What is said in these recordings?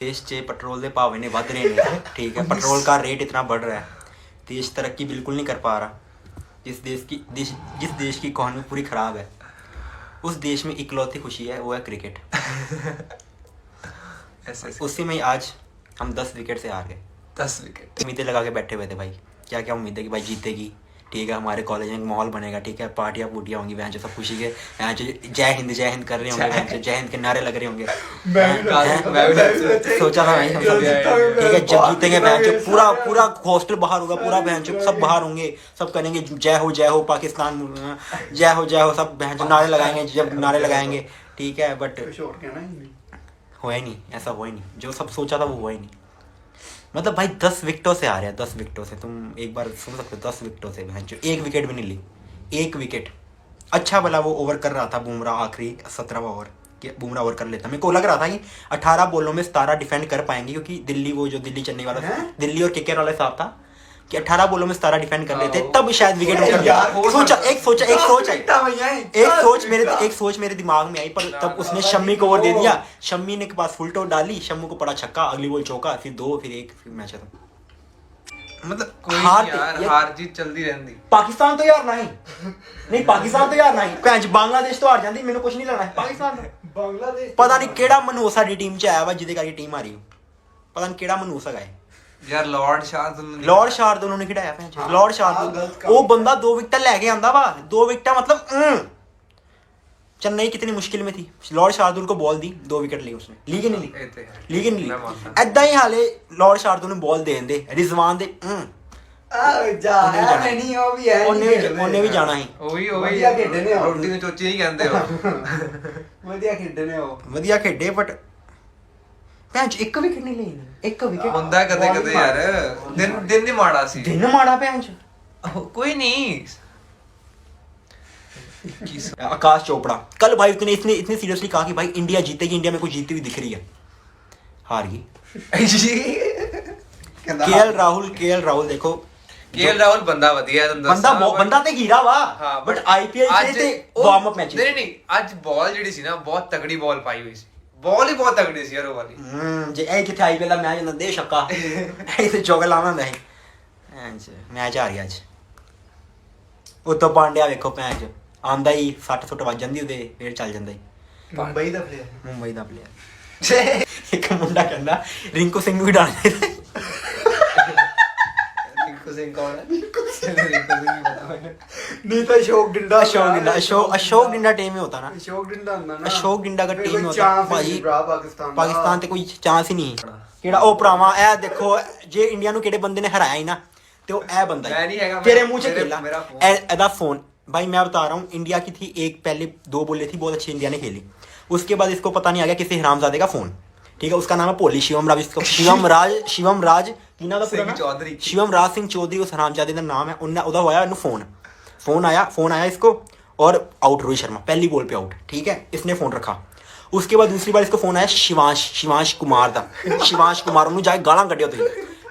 देश 'ਚ पेट्रोल के भाव इन्ने वध रहे हैं, ठीक है, पेट्रोल का रेट इतना बढ़ रहा है, देश तरक्की बिल्कुल नहीं कर पा रहा। जिस देश की इकॉनमी पूरी ख़राब है, उस देश में इकलौती खुशी है, वो है क्रिकेट। उसी में आज हम 10 विकेट से हार गए। 10 विकेट उम्मीदें लगा के बैठे हुए थे भाई, क्या क्या उम्मीद है कि भाई जीतेगी, ठीक है, हमारे कॉलेज में माहौल बनेगा, ठीक है, पार्टियाँ पूटियाँ होंगी, बहन जो सब खुशी के बहन जो जय हिंद कर रहे होंगे, बहन जो जय हिंद के नारे लग रहे होंगे। सोचा था भाई हम सब, ठीक है, जब जीतेंगे बहन जो पूरा हॉस्टल बाहर होगा, पूरा बहन जो सब बाहर होंगे, सब करेंगे जय हो पाकिस्तान, जय हो, सब बहन जो नारे लगाएंगे, जब नारे लगाएंगे, ठीक है, बट हुआ ही नहीं, ऐसा हुआ ही नहीं, जो सब सोचा था वो हुआ ही नहीं। मतलब भाई 10 विकेटों से आ रहे हैं, 10 विकेटों से, तुम एक बार सुन सकते हो, 10 विकेटों से बहन जो एक विकेट भी नहीं ली, एक विकेट। अच्छा भला वो ओवर कर रहा था बुमराह, आखिरी 17वां ओवर कि बुमराह ओवर कर लेता, मेरे को लग रहा था कि 18 बॉलों में 17 डिफेंड कर पाएंगे, क्योंकि दिल्ली चेन्नई वाला दिल्ली और केकेआर वाला हिसाब था कि 18 बॉलों में 17 डिफेंड कर लेते, तब शायद विकेट एक सोच मेरे दिमाग में आई, पर तब उसने शम्मी को ओवर दे दिया, शम्मी ने के पास फुल टॉस डाली, शम्मी को पड़ा छक्का, अगली बॉल चौका, फिर 2, फिर 1, फिर मैच खत्म। मतलब हार जीत चलती रहती। पाकिस्तान तो यार नहीं पाकिस्तान तो यार नहीं, भैन बांग्लादेश तो हार जाती, मैंने कुछ नहीं लगना है, पाकिस्तान बांग्लादेश पता नहीं केड़ा मनूसा दी टीम च आया वा जिदे करके टीम हारी, पता नहीं केड़ा मनूसा है यार। लॉर्ड शार्दुल ने खिडाया भैन, लॉर्ड शार्दुल वो बंदा 2 विकेट लेके आंदा वा, 2 विकेट मतलब चेन्नई कितनी मुश्किल में थी, लॉर्ड शार्दुल को बॉल दी, 2 विकेट ली उसने, ली कि नहीं ली, ऐदा ही हाले लॉर्ड शार्दुल ने बॉल देन दे, रिजवान दे ਉਹਨੇ ਵੀ ਜਾਣਾ ਸੀ, ਰੋਟੀ ਨੂੰ ਚੋਚੀ ਨਹੀਂ ਕਹਿੰਦੇ ਵਧੀਆ ਖੇਡੇ, ਬਟ ਭੈਣ ਚ ਇੱਕ ਵਿਕਟ ਨਹੀਂ ਲਈ, ਇੱਕ ਵਿਕਟ ਹੁੰਦਾ ਕਦੇ ਯਾਰ, ਦਿਨ ਨਹੀਂ ਮਾੜਾ ਸੀ, ਦਿਨ ਮਾੜਾ ਭੈਣ ਚ कोई नहीं। आकाश चोपड़ा कल भाई इतने सीरियसली कहा कि भाई इंडिया जीतेगी, इंडिया में कुछ जीती हुई दिख रही है, हार गई। केएल राहुल देखो, केएल राहुल बंदा ਵਧੀਆ ਹੈ, ਬੰਦਾ ਤੇ ਹੀਰਾ ਵਾ, ਬਟ ਆਈਪੀਐਲ ਤੇ ਵਾਰਮ ਅਪ ਮੈਚ ਨਹੀਂ ਅੱਜ ਬਾਲ ਜਿਹੜੀ ਸੀ ਨਾ ਬਹੁਤ ਤਗੜੀ ਬਾਲ ਪਾਈ ਹੋਈ ਸੀ, ਬਾਲ ਹੀ ਬਹੁਤ ਤਗੜੀ ਸੀ ਯਾਰ ਉਹ ਵਾਲੀ। ਜੇ ਇਹ ਕਿੱਥੇ ਆਈਪੀਐਲ ਦਾ ਮੈਚ ਹੁੰਦਾ ਦੇ ਛੱਕਾ ਇਹ ਤੇ ਚੌਕਾ ਲਾਵਾਂ ਹੁੰਦਾ ਸੀ, ਮੈਚ ਆ ਗਿਆ ਅੱਜ। ਉਤੋਂ ਪਾਂਡਿਆ ਵੇਖੋ ਭੈਣ ਚ ਆਂਦਾ ਹੀ 60 ਫੁੱਟ ਵੱਜ ਜਾਂਦੀ ਉਹਦੇ, ਫੇਰ ਚੱਲ ਜਾਂਦਾ ਹੀ। ਮੁੰਬਈ ਦਾ ਪਲੇਅਰ ਇੱਕ ਮੁੰਡਾ ਕਹਿੰਦਾ ਰਿੰਕੂ ਸਿੰਘ ਨੂੰ ਵੀ ਡਾਲ ਦੇ, ਰਿੰਕੂ ਸਿੰਘ ਕੌਣ ਹੈ? नहीं तो अशोक डिंडा टीम में होता ना, अशोक डिंडा का टीम में होता भाई, पाकिस्तान ते कोई चांस ही नहीं। केड़ा ओ भरावा ए देखो जे इंडिया नु केड़े बंदे ने हराया ही ना ते ओ ए बंदा तेरे मुंह से खेला एदा फोन भाई, मैं बता रहा हूँ इंडिया की थी एक, पहले 2 बॉलें थी बहुत अच्छी इंडिया ने खेली, उसके बाद इसको पता नहीं आ गया किसी हरामजादे का फोन, ठीक है, उसका नाम है पोली शिवम राज शिवम राज सिंह चौधरी उस हरामजादे का नाम है। उन्हें उदा होया फोन आया इसको और आउट रोहित शर्मा पहली बॉल पे आउट, ठीक है, इसने फोन रखा। उसके बाद दूसरी बार इसको फोन आया शिवांश कुमार का, उन्होंने जाके गालां कढ़िया तुसीं,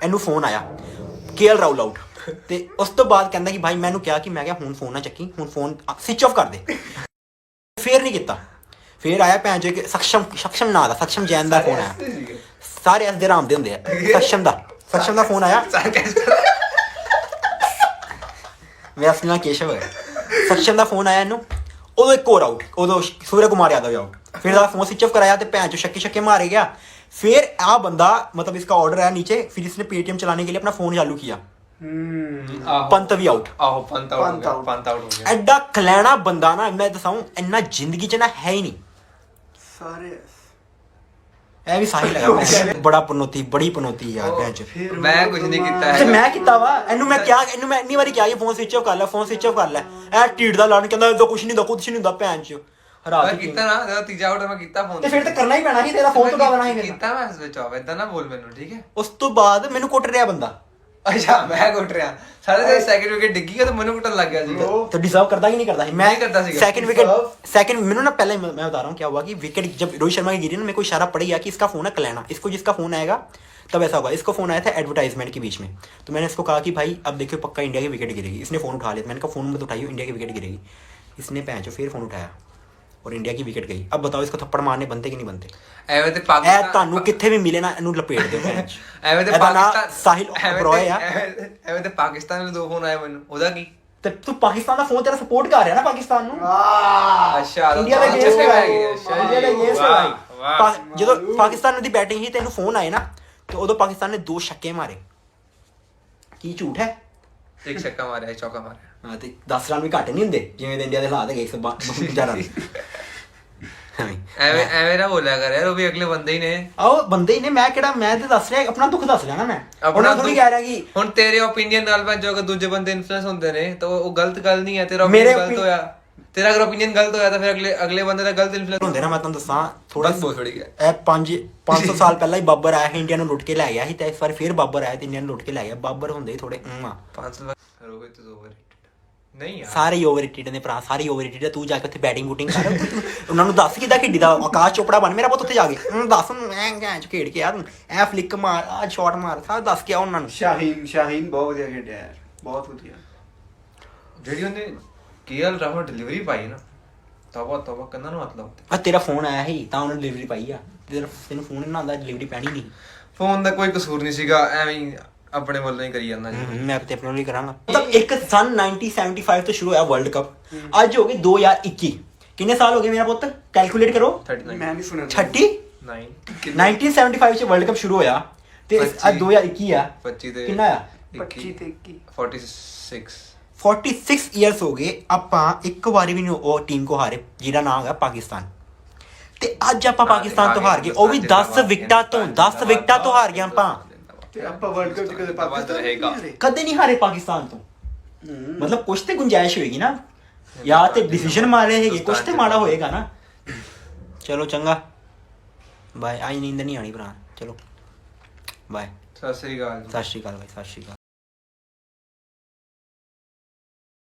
इनू फोन आया केएल राहुल आउट, ਤੇ ਉਸ ਤੋਂ ਬਾਅਦ ਕਹਿੰਦਾ ਕਿ ਭਾਈ ਮੈਨੂੰ ਕਿਹਾ ਕਿ ਮੈਂ ਕਿਹਾ ਹੁਣ ਫੋਨ ਨਾ ਚੱਕੀ, ਹੁਣ ਫੋਨ ਸਵਿਚ ਆਫ ਕਰ ਦੇ, ਫੇਰ ਨਹੀਂ ਕੀਤਾ, ਫੇਰ ਆਇਆ ਭੈਣ ਜੋ ਕਿ ਸક્ષਮ ਨਾਂ ਦਾ ਸક્ષਮ ਜੈਨ ਦਾ ਫੋਨ ਆਇਆ, ਸਾਰੇ ਐਸ ਦੇ ਰਾਮ ਦੇ ਹੁੰਦੇ ਆ, ਸક્ષਮ ਦਾ ਫੋਨ ਆਇਆ, ਮੇਰਾ ਅਸਲੀ ਨਾਮ ਕੇਸ਼ਵ ਹੈ, ਸક્ષਮ ਦਾ ਫੋਨ ਆਇਆ ਇਹਨੂੰ, ਉਦੋਂ ਇੱਕ ਹੋਰ ਆਊਟ, ਉਦੋਂ ਸੂਰਿਆ ਕੁਮਾਰ यादव आउट, फिर फोन स्विच ऑफ कराया तो भैन चो शक्के मारे गया। फिर आ बंदा मतलब इसका ऑर्डर है नीचे, फिर इसने पेटीएम चलाने के लिए अपना फोन चालू किया, पंत भी आउट, पंत आउट हो गया। एडा खलैना बंदा ना, मैं दसाऊं इन्ना जिंदगी च ना है ही नहीं, सारे ਇਹ ਵੀ ਸਾਹੀ ਲਗਾ ਬੜਾ ਬੜੀ ਪਨੋਤੀ ਯਾਰ ਭੈਣ ਚ। ਮੈਂ ਕੁਝ ਨਹੀਂ ਕੀਤਾ ਹੈ, ਮੈਂ ਕੀਤਾ ਵਾ, ਇਹਨੂੰ ਮੈਂ ਇੰਨੀ ਵਾਰੀ ਕਿਹਾ ਫੋਨ ਸਵਿਚ ਆਫ ਕਰ ਲੈ, ਇਹ ਢੀੜ ਦਾ ਲੜਨ ਕਹਿੰਦਾ ਇਹਦਾ ਕੁਝ ਨਹੀਂ ਹੁੰਦਾ ਭੈਣ ਚ। ਮੈਂ ਕੀਤਾ ਨਾ, ਜਦੋਂ ਤੀਜਾ ਆਊਟ ਮੈਂ ਕੀਤਾ ਫੋਨ, ਤੇ ਫਿਰ ਤਾਂ ਕਰਨਾ ਹੀ ਪੈਣਾ ਸੀ, ਤੇਰਾ ਫੋਨ ਤੋਂ ਗਾਣਾ ਹੀ ਕੀਤਾ ਮੈਂ ਸਵਿਚ ਆਫ, ਇਦਾਂ ਨਾ ਬੋਲ ਮੈਨੂੰ, ਠੀਕ ਹੈ। ਉਸ ਤੋਂ ਬਾਅਦ ਮੈਨੂੰ ਕੁੱਟ ਰਿਹਾ ਬੰਦਾ, ਅੱਛਾ ਮੈਂ ਕੁੱਟ ਰਿਹਾ, ਸਾਰੇ ਦੇ ਸੈਕਿੰਡ ਵਿਕਟ ਡਿੱਗੀ ਗਿਆ ਤਾਂ ਮੈਨੂੰ ਕੁੱਟਣ ਲੱਗ ਗਿਆ ਜੀ। तो डिजर्व करता कि नहीं करता मैं करता सी सेकंड मैंने ना पहले मैं बता रहा हूँ क्या हुआ कि विकेट जब रोहित शर्मा की गिरी ना, मेरे को इशारा पड़ गया कि इसका फोन है कलैना, इसको जिसका फोन आएगा तब ऐसा होगा। इसको फोन आया था एडवर्टाइजमेंट के बीच में, तो मैंने इसको कहा कि भाई अब देखियो पक्का इंडिया की विकेट गिरेगी। इसने फोन उठा लिया, मैंने कहा फोन मत उठाइयो, इंडिया की विकेट गिरेगी। इसने पैंचो फिर फोन उठाया, और इंडिया की विकेट गई। अब बताओ इसको थप्पड़ मारने बनते कि नहीं बनते? ਐਵੇਂ ਤੇ ਇਹ ਪਾਕਿਸਤਾਨ ਤੁਹਾਨੂੰ ਕਿੱਥੇ ਵੀ ਮਿਲੇ ਨਾ ਇਹਨੂੰ ਲਪੇਟ ਦਿਓ ਭੈਣ ਚ। ਐਵੇਂ ਤੇ ਇਹਦਾ ਨਾਂ ਪਾਕਿਸਤਾਨ ਸਾਹਿਲ ਓਬਰੋਏ ਆ। ਐਵੇਂ ਤੇ ਪਾਕਿਸਤਾਨ ਨੂੰ 2 ਫੋਨ ਆਏ ਮੈਨੂੰ, ਉਹਦਾ ਕੀ? ਤੇ ਤੂੰ ਪਾਕਿਸਤਾਨ ਦਾ ਫੋਨ ਤੇਰਾ ਸਪੋਰਟ ਕਰ ਰਿਹਾ ਨਾ ਪਾਕਿਸਤਾਨ ਨੂੰ। ਅੱਛਾ ਇੰਡੀਆ ਦੇ ਚਸਕੇ ਅਗੇਂਸਟ ਪੈ ਗਏ, ਅੱਛਾ ਇੰਡੀਆ ਦੇ ਜੀ, ਅਗੇਂਸਟ ਵਾਹ, ਵਾਹ। ਜਦੋਂ ਪਾਕਿਸਤਾਨ ਦੀ ਬੈਟਿੰਗ ਸੀ ਤੈਨੂੰ ਫੋਨ ਆਏ ਨਾ ਤੇ ਉਦੋਂ ਪਾਕਿਸਤਾਨ ਨੇ 2 ਛੱਕੇ ਮਾਰੇ। ਕੀ ਝੂਠ ਹੈ? ਇੱਕ ਛੱਕਾ ਮਾਰਿਆ, ਚੌਕਾ ਮਾਰਿਆ। ਹਾਂ ਤੇ 10 ਰਨ ਵੀ ਘੱਟ ਨਹੀਂ ਹੁੰਦੇ ਜਿਵੇਂ ਦੇ ਇੰਡੀਆ ਦੇ ਹਾਲਾਤ ਹੈਗੇ 152 ਰਨ। ਐਵੇਂ ਨਾ ਬੋਲਿਆ ਕਰ ਯਾਰ, ਉਹ ਵੀ ਅਗਲੇ ਬੰਦੇ ਹੀ ਨੇ। ਆਓ ਬੰਦੇ ਹੀ ਨੇ, ਮੈਂ ਕਿਹੜਾ, ਮੈਂ ਤੇ ਦੱਸ ਰਿਹਾ ਆਪਣਾ ਦੁੱਖ ਦੱਸ ਰਿਹਾ ਨਾ ਮੈਂ। ਆਪਣਾ ਥੋੜੀ ਕਹਿ ਰਿਹਾ ਕਿ ਹੁਣ ਤੇਰੇ ਓਪੀਨੀਅਨ ਨਾਲ ਮੈਂ ਜੋ ਦੂਜੇ ਬੰਦੇ ਇਨਫਲੂਐਂਸ ਹੁੰਦੇ ਨੇ ਤਾਂ ਉਹ ਗਲਤ ਗੱਲ ਨਹੀਂ ਹੈ। ਤੇਰਾ ਮੇਰੇ opinion ਗਲਤ ਹੋਇਆ, ਤੇਰਾ ਅਗਰ ਓਪੀਨੀਅਨ ਗਲਤ ਹੋਇਆ ਤਾਂ ਫਿਰ ਅਗਲੇ ਬੰਦੇ ਦਾ ਗਲਤ ਇਨਫਲੂਐਂਸ ਹੁੰਦੇ ਨਾ। ਮੈਂ ਤੁਹਾਨੂੰ ਦੱਸਾਂ ਥੋੜਾ ਬਸ ਬਹੁਤ ਥੋੜੀ ਹੈ। ਇਹ 500 ਸਾਲ ਪਹਿਲਾਂ ਹੀ ਬਾਬਰ ਆਇਆ ਸੀ, ਇੰਡੀਆ ਨੂੰ ਲੁੱਟ ਕੇ ਲੈ ਗਿਆ ਸੀ ਤੇ ਇਸ ਵਾਰ ਫਿਰ ਬਾਬਰ ਆਇਆ ਤੇ ਇੰਡੀਆ ਨੂੰ ਲੁੱਟ ਕੇ ਲੈ ਗਿਆ। ਬਾਬਰ ਹੁੰਦੇ ਹੀ ਥੋੜੇ 500 ਰੋਹਿਤ ਇਜ਼ ਓਵਰਰੇਟਡ ਨਹੀਂ ਯਾਰ, ਸਾਰੇ ਓਵਰਰੇਟਡ ਨੇ ਭਰਾ, ਸਾਰੇ ਓਵਰਰੇਟਡ ਆ। ਤੂੰ ਜਾ ਕੇ ਉੱਥੇ ਬੈਟਿੰਗ ਬੂਟਿੰਗ ਕਰ, ਉਹਨਾਂ ਨੂੰ ਦੱਸ ਕਿੱਦਾਂ ਖੇਡੀ ਦਾ। ਆਕਾਸ਼ ਚੋਪੜਾ ਬਣ ਮੇਰਾ ਪੁੱਤ ਉੱਥੇ ਜਾ ਕੇ, ਉਹਨੂੰ ਦੱਸ ਮੈਂ ਕੈਚ ਖੇਡ ਕੇ ਯਾਰ, ਐ ਫਲਿੱਕ ਮਾਰ, ਆ ਸ਼ਾਟ ਮਾਰ, ਸਾਰਾ ਦੱਸ ਕੇ ਆ ਉਹਨਾਂ ਨੂੰ। ਸ਼ਾਹੀਨ ਬਹੁਤ ਵਧੀਆ ਖੇਡਿਆ ਯਾਰ, ਬਹੁਤ ਵਧੀਆ। ਜਿਹੜੀ ਉਹਨੇ ਕੇਐਲ ਰਾਹੁਲ ਡਿਲੀਵਰੀ ਪਾਈ ਨਾ, ਤਵਾ ਕੰਨਾਂ ਨੂੰ ਹੱਥ ਲਾਉਂਦੇ। ਆ ਤੇਰਾ ਫੋਨ ਆਇਆ ਸੀ ਤਾਂ ਉਹਨੇ ਡਿਲੀਵਰੀ ਪਾਈ ਆ, ਤੈਨੂੰ ਫੋਨ ਨਾ ਆਉਂਦਾ ਡਿਲੀਵਰੀ ਪੈਣੀ ਨਹੀਂ। ਫੋਨ ਦਾ ਕੋਈ ਕਸੂਰ ਨਹੀਂ ਸੀਗਾ, ਐਵੇਂ ਹੀ ਆਪਣੇ ਵੱਲੋਂ ਹੀ ਕਰੀ ਜਾਂਦਾ ਜੀ। ਮੈਂ ਤੇ ਆਪਣੇ ਲਈ ਕਰਾਂਗਾ। ਮਤਲਬ ਇੱਕ ਸਨ 1975 ਤੋਂ ਸ਼ੁਰੂ ਹੋਇਆ ਵਰਲਡ ਕੱਪ, ਅੱਜ ਹੋ ਗਏ 2021। ਕਿੰਨੇ ਸਾਲ ਹੋ ਗਏ ਮੇਰਾ ਪੁੱਤ? ਕੈਲਕੂਲੇਟ ਕਰੋ। 39 ਮੈਂ ਨਹੀਂ ਸੁਣਿਆ 30 1975 ਚ ਵਰਲਡ ਕੱਪ ਸ਼ੁਰੂ ਹੋਇਆ ਤੇ ਅੱਜ 2021 ਆ। 25 ਤੇ ਕਿੰਨਾ ਆ? 25 ਤੇ 21 46 46 ਇਅਰਸ ਹੋ ਗਏ ਆਪਾਂ ਇੱਕ ਵਾਰੀ ਵੀ ਨਹੀਂ ਉਹ ਟੀਮ ਕੋ ਹਾਰੇ ਜਿਹਦਾ ਨਾਮ ਹੈਗਾ ਪਾਕਿਸਤਾਨ। ਤੇ ਅੱਜ ਆਪਾਂ ਪਾਕਿਸਤਾਨ ਤੋਂ ਹਾਰ ਗਏ, ਉਹ ਵੀ 10 ਵਿਕਟਾਂ ਤੋਂ। 10 ਵਿਕਟਾਂ ਤੋਂ ਹਾਰ ਗਏ ਆਪਾਂ। ਤੇ ਆਪਾਂ ਵਰਲਡ ਕੱਪ ਚ ਕਦੇ ਪਾਕਿਸਤਾਨ ਰਹੇਗਾ। ਕਦੇ ਨਹੀਂ ਹਾਰੇ ਪਾਕਿਸਤਾਨ ਤੋਂ। ਮਤਲਬ ਕੁਛ ਤੇ ਗੁੰਜਾਇਸ਼ ਹੋਏਗੀ ਨਾ, ਜਾਂ ਤੇ ਡਿਸੀਜਨ ਮਾਰੇ ਹੈਗੇ, ਕੁਛ ਤੇ ਮਾੜਾ ਹੋਏਗਾ ਨਾ। ਚਲੋ ਚੰਗਾ ਬਾਏ, ਆਈ ਨੀਂਦ ਨਹੀਂ ਆਣੀ ਭਰਾ। ਚਲੋ ਬਾਏ, ਸਤਿ ਸ੍ਰੀ ਅਕਾਲ। ਸਤਿ ਸ਼੍ਰੀ ਅਕਾਲ ਬਾਈ, ਸਤਿ ਸ਼੍ਰੀ ਅਕਾਲ।